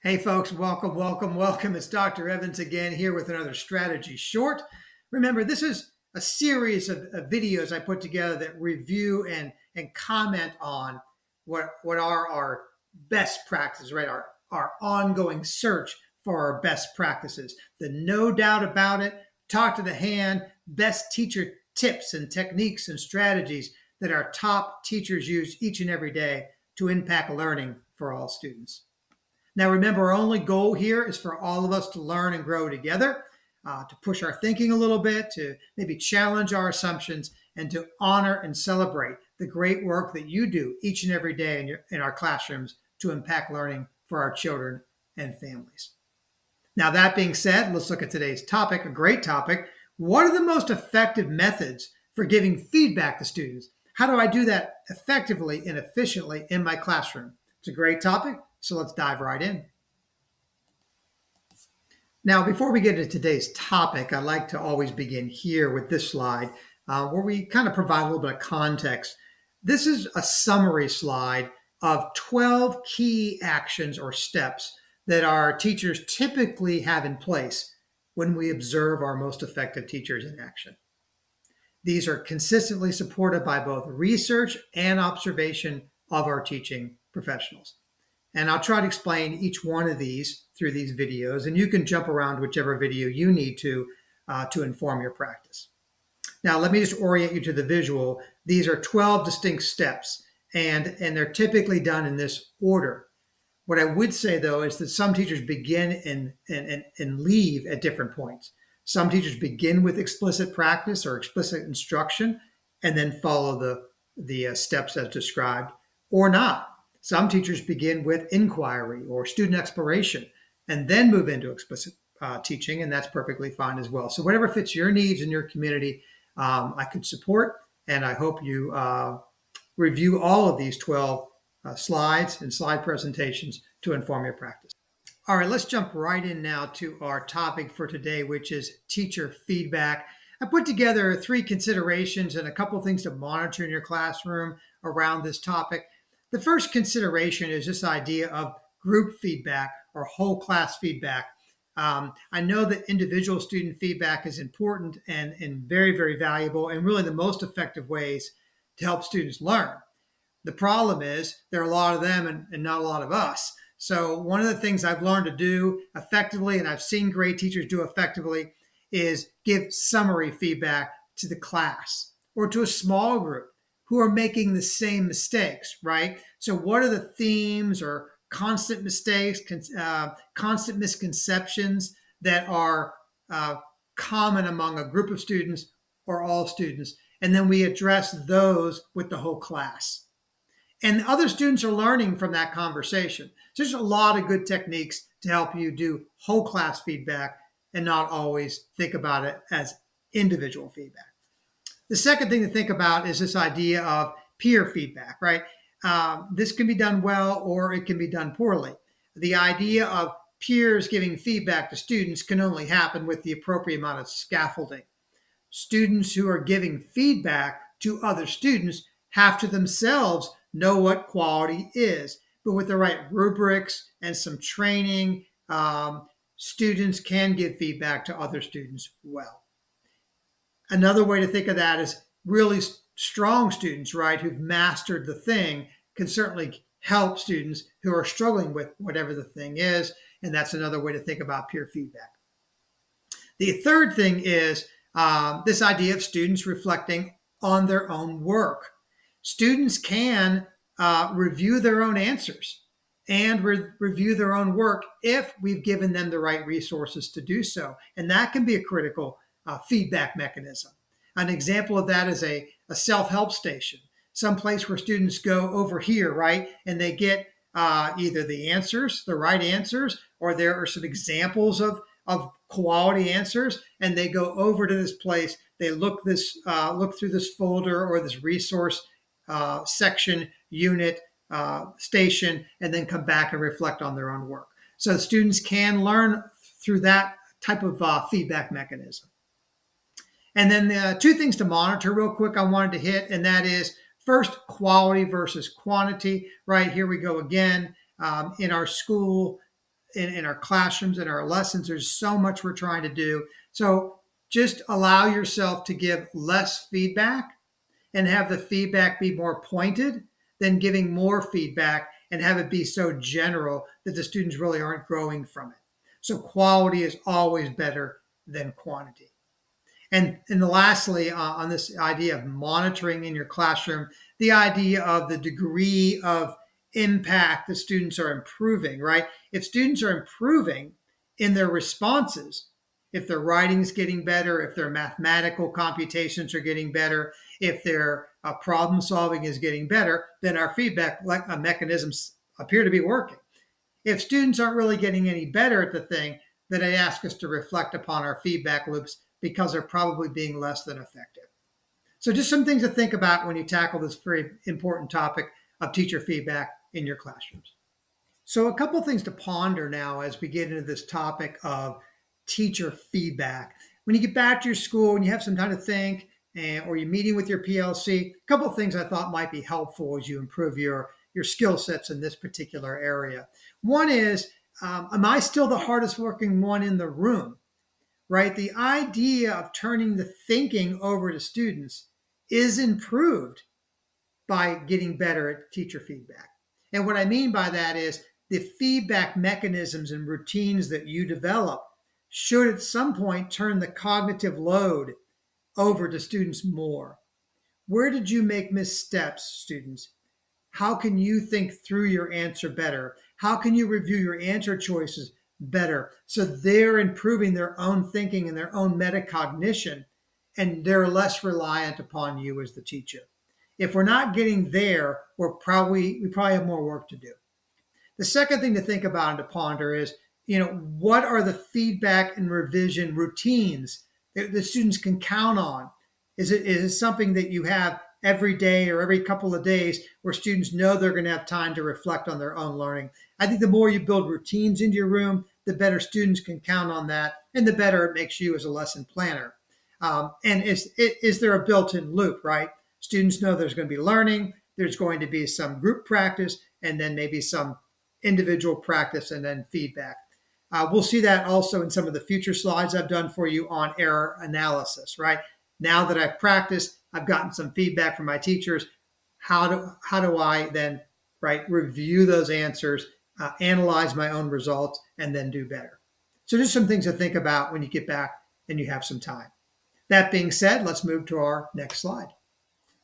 Hey folks, welcome, welcome, welcome. It's Dr. Evans again here with another strategy short. Remember, this is a series of videos I put together that review and comment on what are our best practices, right? Our ongoing search for our best practices. The no doubt about it, talk to the hand, best teacher tips and techniques and strategies that our top teachers use each and every day to impact learning for all students. Now, remember, our only goal here is for all of us to learn and grow together, to push our thinking a little bit, to maybe challenge our assumptions, and to honor and celebrate the great work that you do each and every day in our classrooms to impact learning for our children and families. Now, that being said, let's look at today's topic, a great topic. What are the most effective methods for giving feedback to students? How do I do that effectively and efficiently in my classroom? It's a great topic. So let's dive right in. Now, before we get into today's topic, I like to always begin here with this slide where we kind of provide a little bit of context. This is a summary slide of 12 key actions or steps that our teachers typically have in place when we observe our most effective teachers in action. These are consistently supported by both research and observation of our teaching professionals. And I'll try to explain each one of these through these videos, and you can jump around whichever video you need to inform your practice. Now, let me just orient you to the visual. These are 12 distinct steps, and they're typically done in this order. What I would say, though, is that some teachers begin and leave at different points. Some teachers begin with explicit practice or explicit instruction and then follow the steps as described, or not. Some teachers begin with inquiry or student exploration and then move into explicit teaching, and that's perfectly fine as well. So whatever fits your needs in your community, I could support, and I hope you review all of these 12 slides and slide presentations to inform your practice. All right, let's jump right in now to our topic for today, which is teacher feedback. I put together 3 considerations and a couple of things to monitor in your classroom around this topic. The first consideration is this idea of group feedback or whole class feedback. I know that individual student feedback is important and very, very valuable and really the most effective ways to help students learn. The problem is there are a lot of them and not a lot of us. So one of the things I've learned to do effectively, and I've seen great teachers do effectively, is give summary feedback to the class or to a small group who are making the same mistakes, right? So what are the themes or constant mistakes, constant misconceptions that are common among a group of students or all students? And then we address those with the whole class. And other students are learning from that conversation. So there's a lot of good techniques to help you do whole class feedback and not always think about it as individual feedback. The second thing to think about is this idea of peer feedback, right? This can be done well or it can be done poorly. The idea of peers giving feedback to students can only happen with the appropriate amount of scaffolding. Students who are giving feedback to other students have to themselves know what quality is, but with the right rubrics and some training, students can give feedback to other students well. Another way to think of that is really strong students, right, who've mastered the thing can certainly help students who are struggling with whatever the thing is, and that's another way to think about peer feedback. The third thing is this idea of students reflecting on their own work. Students can review their own answers and review their own work if we've given them the right resources to do so, and that can be a critical feedback mechanism. An example of that is a self-help station, some place where students go over here, right? And they get either the answers, the right answers, or there are some examples of quality answers, and they go over to this place. They look through this folder or this resource section, unit, station, and then come back and reflect on their own work. So students can learn through that type of feedback mechanism. And then the 2 things to monitor real quick I wanted to hit, and that is first, quality versus quantity, right? Here we go again. In our school, in our classrooms, in our lessons. There's so much we're trying to do. So just allow yourself to give less feedback and have the feedback be more pointed than giving more feedback and have it be so general that the students really aren't growing from it. So quality is always better than quantity. And lastly, on this idea of monitoring in your classroom, the idea of the degree of impact the students are improving, right? If students are improving in their responses, if their writing is getting better, if their mathematical computations are getting better, if their problem solving is getting better, then our feedback mechanisms appear to be working. If students aren't really getting any better at the thing, then I ask us to reflect upon our feedback loops because they're probably being less than effective. So just some things to think about when you tackle this very important topic of teacher feedback in your classrooms. So a couple things to ponder now as we get into this topic of teacher feedback. When you get back to your school and you have some time to think, or you're meeting with your PLC, a couple of things I thought might be helpful as you improve your skill sets in this particular area. One is, am I still the hardest working one in the room? Right? The idea of turning the thinking over to students is improved by getting better at teacher feedback. And what I mean by that is the feedback mechanisms and routines that you develop should at some point turn the cognitive load over to students more. Where did you make missteps, students? How can you think through your answer better? How can you review your answer choices better so they're improving their own thinking and their own metacognition, and they're less reliant upon you as the teacher? If we're not getting there, we probably have more work to do. The second thing to think about and to ponder is, what are the feedback and revision routines that the students can count on? Is it something that you have every day or every couple of days where students know they're going to have time to reflect on their own learning? I think the more you build routines into your room, the better students can count on that, and the better it makes you as a lesson planner. And is there a built-in loop, right? Students know there's going to be learning, there's going to be some group practice, and then maybe some individual practice and then feedback. We'll see that also in some of the future slides I've done for you on error analysis, right? Now that I've practiced, I've gotten some feedback from my teachers. How do I then, right, review those answers, analyze my own results, and then do better? So just some things to think about when you get back and you have some time. That being said, let's move to our next slide.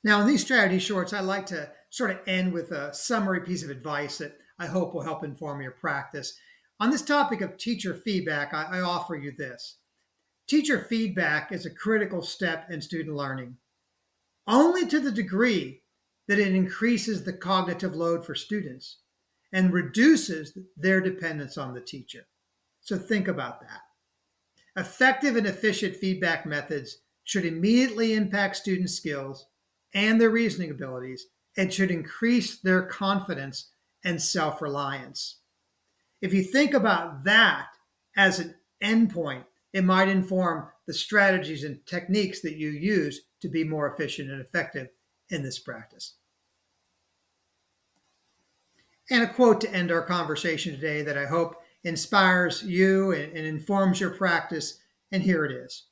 Now, in these strategy shorts, I like to sort of end with a summary piece of advice that I hope will help inform your practice. On this topic of teacher feedback, I offer you this. Teacher feedback is a critical step in student learning, only to the degree that it increases the cognitive load for students and reduces their dependence on the teacher. So think about that. Effective and efficient feedback methods should immediately impact student skills and their reasoning abilities, and should increase their confidence and self-reliance. If you think about that as an endpoint, it might inform the strategies and techniques that you use to be more efficient and effective in this practice. And a quote to end our conversation today that I hope inspires you and informs your practice, and here it is.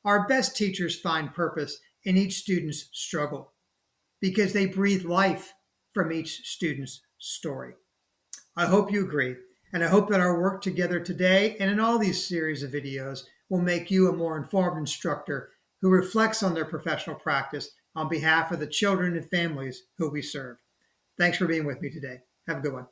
Our best teachers find purpose in each student's struggle because they breathe life from each student's story. I hope you agree, and I hope that our work together today and in all these series of videos will make you a more informed instructor who reflects on their professional practice on behalf of the children and families who we serve. Thanks for being with me today. Have a good one.